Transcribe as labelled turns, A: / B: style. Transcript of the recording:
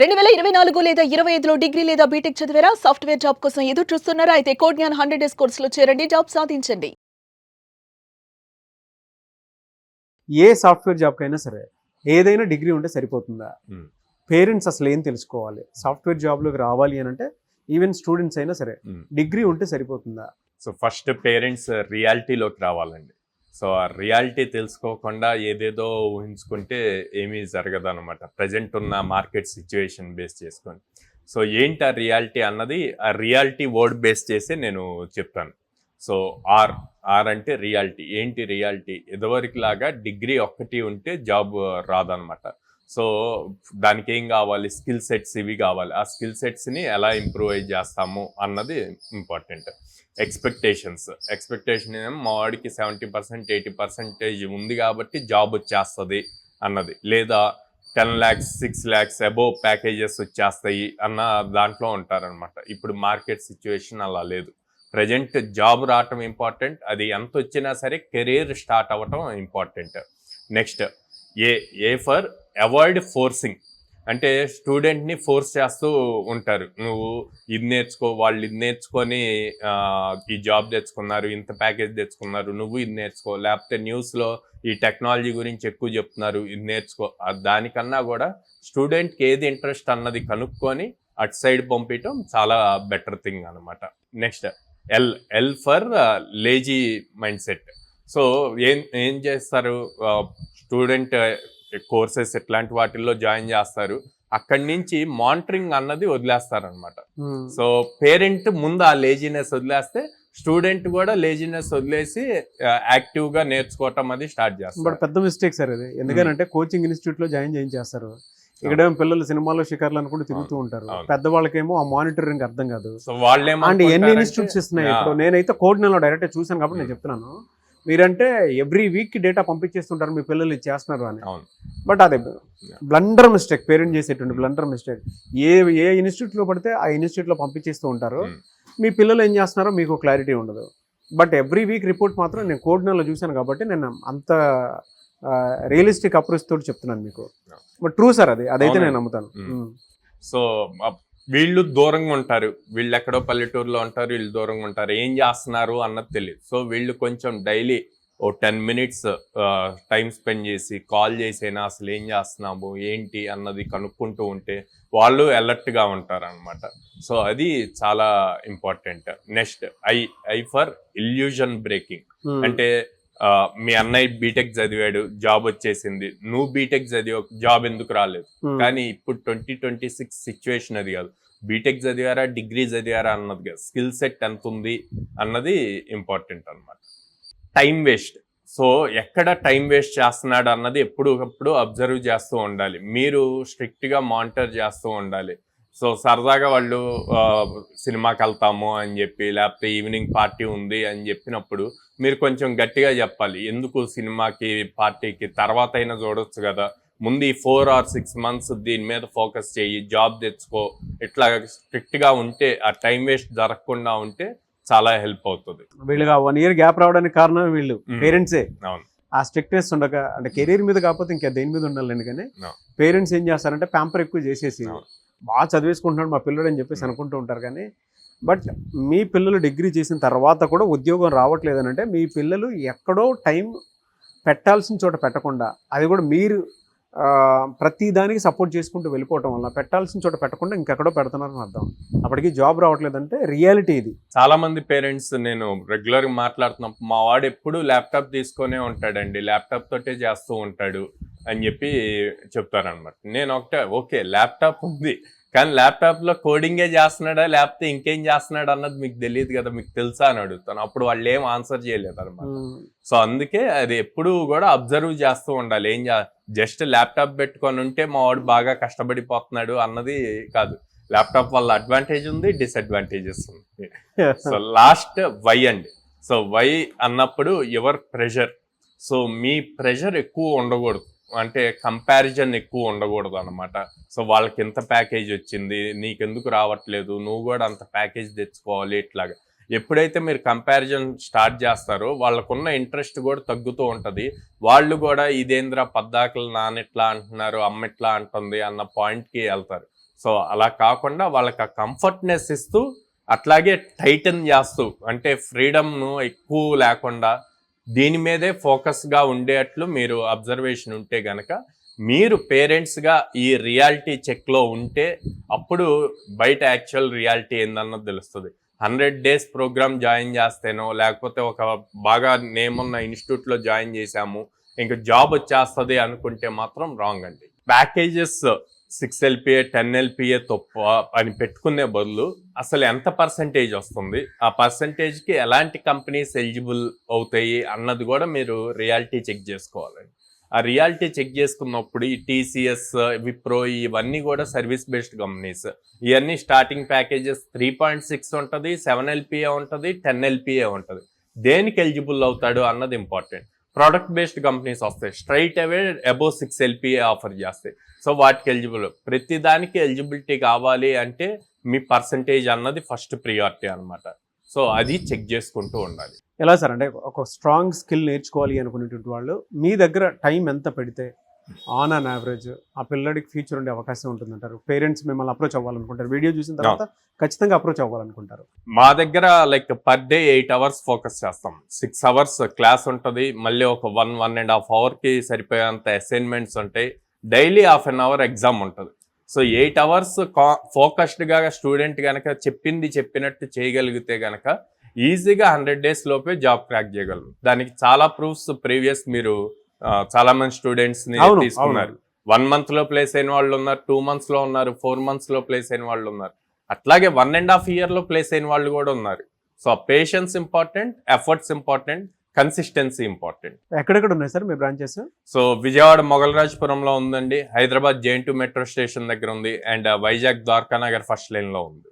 A: 2024 లేదా 25లో డిగ్రీ లేదా బీటెక్ చదివారా? సాఫ్ట్‌వేర్ జాబ్ కోసం ఎదురు చూస్తున్నారా? అయితే కోడ్ జ్ఞాన్ 100 డేస్ కోర్సులో చేరండి. జాబ్ సాధించండి.
B: ఏ సాఫ్ట్‌వేర్ జాబ్‌కైనా సరే ఏదైనా డిగ్రీ ఉంటే సరిపోతుందా?
C: హ్మ్.
B: పేరెంట్స్ అసలు ఏం తెలుసుకోవాలి? సాఫ్ట్‌వేర్ జాబ్‌లోకి రావాలి అనంటే ఈవెన్ స్టూడెంట్స్ అయినా సరే డిగ్రీ ఉంటే సరిపోతుందా?
C: సో ఫస్ట్ పేరెంట్స్ రియాలిటీలోకి రావాలండి. సో ఆ రియాలిటీ తెలుసుకోకుండా ఏదేదో ఊహించుకుంటే ఏమీ జరగదనమాట. ప్రజెంట్ ఉన్న మార్కెట్ సిచ్యువేషన్ బేస్ చేసుకొని. సో ఏంటి ఆ రియాలిటీ అన్నది ఆ రియాలిటీ వర్డ్ బేస్ చేసి నేను చెప్తాను. సో ఆర్ అంటే రియాలిటీ. ఏంటి రియాలిటీ? ఇదివరకు లాగా డిగ్రీ ఒక్కటి ఉంటే జాబ్ రాదనమాట. సో దానికి ఏం కావాలి? స్కిల్ సెట్స్ ఇవి కావాలి. ఆ స్కిల్ సెట్స్ని ఎలా ఇంప్రూవైజ్ చేస్తాము అన్నది ఇంపార్టెంట్. ఎక్స్పెక్టేషన్ ఏమో మా వాడికి 70% 80% ఉంది కాబట్టి జాబ్ వచ్చేస్తుంది అన్నది, లేదా 10 lakhs 6 lakhs అబోవ్ ప్యాకేజెస్ వచ్చేస్తాయి అన్న దాంట్లో ఉంటారనమాట. ఇప్పుడు మార్కెట్ సిచ్యువేషన్ అలా లేదు. ప్రజెంట్ జాబ్ రావటం ఇంపార్టెంట్. అది ఎంత వచ్చినా సరే కెరీర్ స్టార్ట్ అవ్వటం important. Next A for avoid forcing. అంటే స్టూడెంట్ని ఫోర్స్ చేస్తూ ఉంటారు. నువ్వు ఇది నేర్చుకో, వాళ్ళు ఇది నేర్చుకొని ఈ జాబ్ తెచ్చుకున్నారు, ఇంత ప్యాకేజ్ తెచ్చుకున్నారు, నువ్వు ఇది నేర్చుకో, లేకపోతే న్యూస్లో ఈ టెక్నాలజీ గురించి ఎక్కువ చెప్తున్నారు, ఇది నేర్చుకో. దానికన్నా కూడా స్టూడెంట్కి ఏది ఇంట్రెస్ట్ అన్నది కనుక్కొని అటు సైడ్ పంపించడం చాలా బెటర్ థింగ్ అనమాట. Next L for lazy mind set. So ఏం చేస్తారు? స్టూడెంట్ కోర్సెస్ ఇట్లాంటి వాటిల్లో జాయిన్ చేస్తారు. అక్కడి నుంచి మానిటరింగ్ అన్నది వదిలేస్తారనమాట. సో పేరెంట్ ముందు ఆ లేజినెస్ వదిలేస్తే స్టూడెంట్ కూడా లేజినెస్ వదిలేసి యాక్టివ్ గా నేర్చుకోవటం అది స్టార్ట్ చేస్తారు.
B: బట్ పెద్ద మిస్టేక్ సార్ ఇది. ఎందుకంటే కోచింగ్ ఇన్స్టిట్యూట్ లో జాయిన్ చేస్తారు. ఇక్కడ పిల్లలు సినిమాలో షికార్లు అనుకుంటూ తిరుగుతూ ఉంటారు. పెద్దవాళ్ళకేమో ఆ మానిటరింగ్ అర్థం కాదు.
C: సో వాళ్ళే
B: అంటే ఎన్ని ఇన్స్టిట్యూట్స్ ఇస్తున్నాయి. ఇప్పుడు నేనైతే కోడ్ నెలలో డైరెక్ట్ చూసాను కాబట్టి నేను చెప్తున్నాను. మీరంటే ఎవ్రీ వీక్ డేటా పంపించేస్తుంటారు, మీ పిల్లలు ఇది చేస్తున్నారు అని. బట్ అదే బ్లండర్ మిస్టేక్, పేరెంట్ చేసేటువంటి బ్లండర్ మిస్టేక్. ఏ ఇన్స్టిట్యూట్లో పడితే ఆ ఇన్స్టిట్యూట్లో పంపించేస్తూ ఉంటారు. మీ పిల్లలు ఏం చేస్తున్నారో మీకు క్లారిటీ ఉండదు. బట్ ఎవ్రీ వీక్ రిపోర్ట్ మాత్రం నేను కోడ్ నెలలో చూశాను కాబట్టి నేను అంత రియలిస్టిక్ అప్రోచ్ తోటి చెప్తున్నాను మీకు. బట్ ట్రూ సార్, అదైతే నేను నమ్ముతాను.
C: సో వీళ్ళు దూరంగా ఉంటారు, వీళ్ళు ఎక్కడో పల్లెటూరులో ఉంటారు, వీళ్ళు దూరంగా ఉంటారు, ఏం చేస్తున్నారు అన్నది తెలియదు. సో వీళ్ళు కొంచెం డైలీ ఓ 10 minutes టైం స్పెండ్ చేసి కాల్ చేసైనా అసలు ఏం చేస్తున్నాము ఏంటి అన్నది కనుక్కుంటూ ఉంటే వాళ్ళు అలర్ట్గా ఉంటారు అనమాట. సో అది చాలా important. Next I for illusion breaking. అంటే మీ అన్నయ్య బీటెక్ చదివాడు, జాబ్ వచ్చేసింది, నువ్వు బీటెక్ చదివా, జాబ్ ఎందుకు రాలేదు? కానీ ఇప్పుడు 2026 సిచ్యువేషన్ అది కాదు. బీటెక్ చదివారా, డిగ్రీ చదివారా అన్నది కాదు, స్కిల్ సెట్ ఎంత ఉంది అన్నది ఇంపార్టెంట్ అనమాట. Time waste. సో ఎక్కడ టైం వేస్ట్ చేస్తున్నాడు అన్నది ఎప్పుడప్పుడు అబ్జర్వ్ చేస్తూ ఉండాలి. మీరు స్ట్రిక్ట్గా మానిటర్ చేస్తూ ఉండాలి. సో సరదాగా వాళ్ళు సినిమాకి వెళ్తాము అని చెప్పి, లేకపోతే ఈవినింగ్ పార్టీ ఉంది అని చెప్పినప్పుడు మీరు కొంచెం గట్టిగా చెప్పాలి. ఎందుకు సినిమాకి పార్టీకి తర్వాత అయినా చూడొచ్చు కదా, ముందు ఈ 4 or 6 months దీని మీద ఫోకస్ చేయి, జాబ్ తెచ్చుకో. ఇట్లా స్ట్రిక్ట్గా ఉంటే ఆ టైం వేస్ట్ జరగకుండా ఉంటే చాలా హెల్ప్ అవుతుంది.
B: వీళ్ళుగా 1 year గ్యాప్ రావడానికి కారణం వీళ్ళు పేరెంట్సే.
C: అవును.
B: ఆ స్ట్రిక్ట్నెస్ ఉండక, అంటే కెరీర్ మీద కాకపోతే ఇంకా దేని మీద ఉండాలండి. కానీ పేరెంట్స్ ఏం చేస్తారంటే ప్యాంపర్ ఎక్కువ చేసేసి బాగా చదివేసుకుంటున్నాడు మా పిల్లడు అని చెప్పేసి అనుకుంటూ ఉంటారు. కానీ బట్ మీ పిల్లలు డిగ్రీ చేసిన తర్వాత కూడా ఉద్యోగం రావట్లేదని అంటే మీ పిల్లలు ఎక్కడో టైం పెట్టాల్సిన చోట పెట్టకుండా, అది కూడా మీరు ప్రతి దానికి సపోర్ట్ చేసుకుంటూ వెళ్ళిపోవటం వల్ల పెట్టాల్సిన చోట పెట్టకుండా ఇంకెక్కడో పెడుతున్నారని అర్థం. అప్పటికి జాబ్ రావట్లేదంటే రియాలిటీ ఇది.
C: చాలా మంది పేరెంట్స్ నేను రెగ్యులర్గా మాట్లాడుతున్నప్పుడు మా వాడు ఎప్పుడు ల్యాప్టాప్ తీసుకొనే ఉంటాడండి, ల్యాప్టాప్ తోటే చేస్తూ ఉంటాడు అని చెప్పి చెప్తారనమాట. నేను ఒకటే ఓకే, ల్యాప్టాప్ ఉంది కానీ ల్యాప్టాప్లో కోడింగే చేస్తున్నాడా లేకపోతే ఇంకేం చేస్తున్నాడు అన్నది మీకు తెలియదు కదా, మీకు తెలుసా అని అడుగుతాను. అప్పుడు వాళ్ళు ఏం ఆన్సర్ చేయలేదు అనమాట. సో అందుకే అది ఎప్పుడు కూడా అబ్జర్వ్ చేస్తూ ఉండాలి. జస్ట్ ల్యాప్టాప్ పెట్టుకొని ఉంటే మా వాడు బాగా కష్టపడిపోతున్నాడు అన్నది కాదు. ల్యాప్టాప్ వల్ల అడ్వాంటేజ్ ఉంది, డిసడ్వాంటేజెస్ ఉంది. సో లాస్ట్ వై అండి. సో వై అన్నప్పుడు your pressure. So me pressure ఎక్కువ ఉండకూడదు, అంటే కంపారిజన్ ఎక్కువ ఉండకూడదు అనమాట. సో వాళ్ళకి ఎంత ప్యాకేజ్ వచ్చింది, నీకెందుకు రావట్లేదు, నువ్వు కూడా అంత ప్యాకేజ్ తెచ్చుకోవాలి. ఇట్లాగా ఎప్పుడైతే మీరు కంపారిజన్ స్టార్ట్ చేస్తారో వాళ్ళకున్న ఇంట్రెస్ట్ కూడా తగ్గుతూ ఉంటుంది. వాళ్ళు కూడా ఇదేంద్ర పద్దాకలు నాన్న ఎట్లా అంటున్నారు, అమ్మ ఎట్లా అంటుంది అన్న పాయింట్కి వెళ్తారు. సో అలా కాకుండా వాళ్ళకి ఆ కంఫర్ట్నెస్ ఇస్తూ అట్లాగే టైటన్ చేస్తూ, అంటే ఫ్రీడమ్ను ఎక్కువ లేకుండా దీని మీదే ఫోకస్గా ఉండేట్లు మీరు అబ్జర్వేషన్ ఉంటే గనక, మీరు పేరెంట్స్గా ఈ రియాలిటీ చెక్లో ఉంటే అప్పుడు బయట యాక్చువల్ రియాలిటీ ఏందన్నది తెలుస్తుంది. 100 days ప్రోగ్రామ్ జాయిన్ చేస్తేనో, లేకపోతే ఒక బాగా నేమ్ ఉన్న ఇన్స్టిట్యూట్లో జాయిన్ చేశాము ఇంకా జాబ్ వచ్చేస్తుంది అనుకుంటే మాత్రం రాంగ్ అండి. ప్యాకేజెస్ 6 LPA 10 LPA తప్ప అని పెట్టుకునే బదులు అసలు ఎంత పర్సంటేజ్ వస్తుంది, ఆ పర్సంటేజ్కి ఎలాంటి కంపెనీస్ ఎలిజిబుల్ అవుతాయి అన్నది కూడా మీరు రియాలిటీ చెక్ చేసుకోవాలండి. ఆ రియాలిటీ చెక్ చేసుకున్నప్పుడు ఈ TCS, విప్రో ఇవన్నీ కూడా సర్వీస్ బేస్డ్ కంపెనీస్. ఇవన్నీ స్టార్టింగ్ ప్యాకేజెస్ 3.6 ఉంటుంది, 7 LPA ఉంటుంది, 10 LPA ఉంటుంది. దేనికి ఎలిజిబుల్ అవుతాడు అన్నది ఇంపార్టెంట్. ప్రోడక్ట్ బేస్డ్ కంపెనీస్ వస్తాయి, స్ట్రైట్ అవే అబోవ్ 6 LPA ఆఫర్ చేస్తాయి. సో వాటికి ఎలిజిబుల్. ప్రతి దానికి ఎలిజిబిలిటీ కావాలి అంటే మీ పర్సంటేజ్ అన్నది ఫస్ట్ ప్రియారిటీ అన్నమాట. సో అది చెక్ చేసుకుంటూ ఉండాలి.
B: ఎలా సార్, అంటే ఒక స్ట్రాంగ్ స్కిల్ నేర్చుకోవాలి అనుకునేటువంటి వాళ్ళు మీ దగ్గర టైం ఎంత పెడితే ఆన్ అన్ యావరేజ్ ఆ పిల్లడికి ఫ్యూచర్ ఉండే అవకాశం ఉంటుందంటారు? పేరెంట్స్ మిమ్మల్ని అప్రోచ్ అవ్వాలనుకుంటారు, వీడియో చూసిన తర్వాత ఖచ్చితంగా అప్రోచ్ అవ్వాలనుకుంటారు.
C: మా దగ్గర like per day 8 hours focus చేస్తాం. 6 hours క్లాస్ ఉంటుంది, మళ్ళీ ఒక 1.5 hourకి సరిపోయేంత అసైన్మెంట్స్ ఉంటాయి, డైలీ 1/2 hour ఎగ్జామ్ ఉంటుంది. సో 8 hours ఫోకస్డ్గా స్టూడెంట్ కనుక చెప్పింది చెప్పినట్టు చేయగలిగితే కనుక ఈజీగా 100 days లోపే జాబ్ క్రాక్ చేయగలరు. దానికి చాలా ప్రూఫ్స్ ప్రీవియస్ మీరు చాలా మంది స్టూడెంట్స్ ని తీసుకున్నారు. 1 month లో ప్లేస్ అయిన వాళ్ళు ఉన్నారు, 2 months లో ఉన్నారు, 4 months లో ప్లేస్ అయిన వాళ్ళు ఉన్నారు, అట్లాగే 1.5 year లో ప్లేస్ అయిన వాళ్ళు కూడా ఉన్నారు. So patience important, efforts important, consistency important.
B: ఎక్కడెక్కడ ఉన్నాయి సార్ మీ బ్రాంచెస్?
C: సో విజయవాడ మొగల్రాజ్పురంలో ఉందండి, హైదరాబాద్ JN2 మెట్రో స్టేషన్ దగ్గర ఉంది, and Vizag Dwaraka Nagar first line లో ఉంది.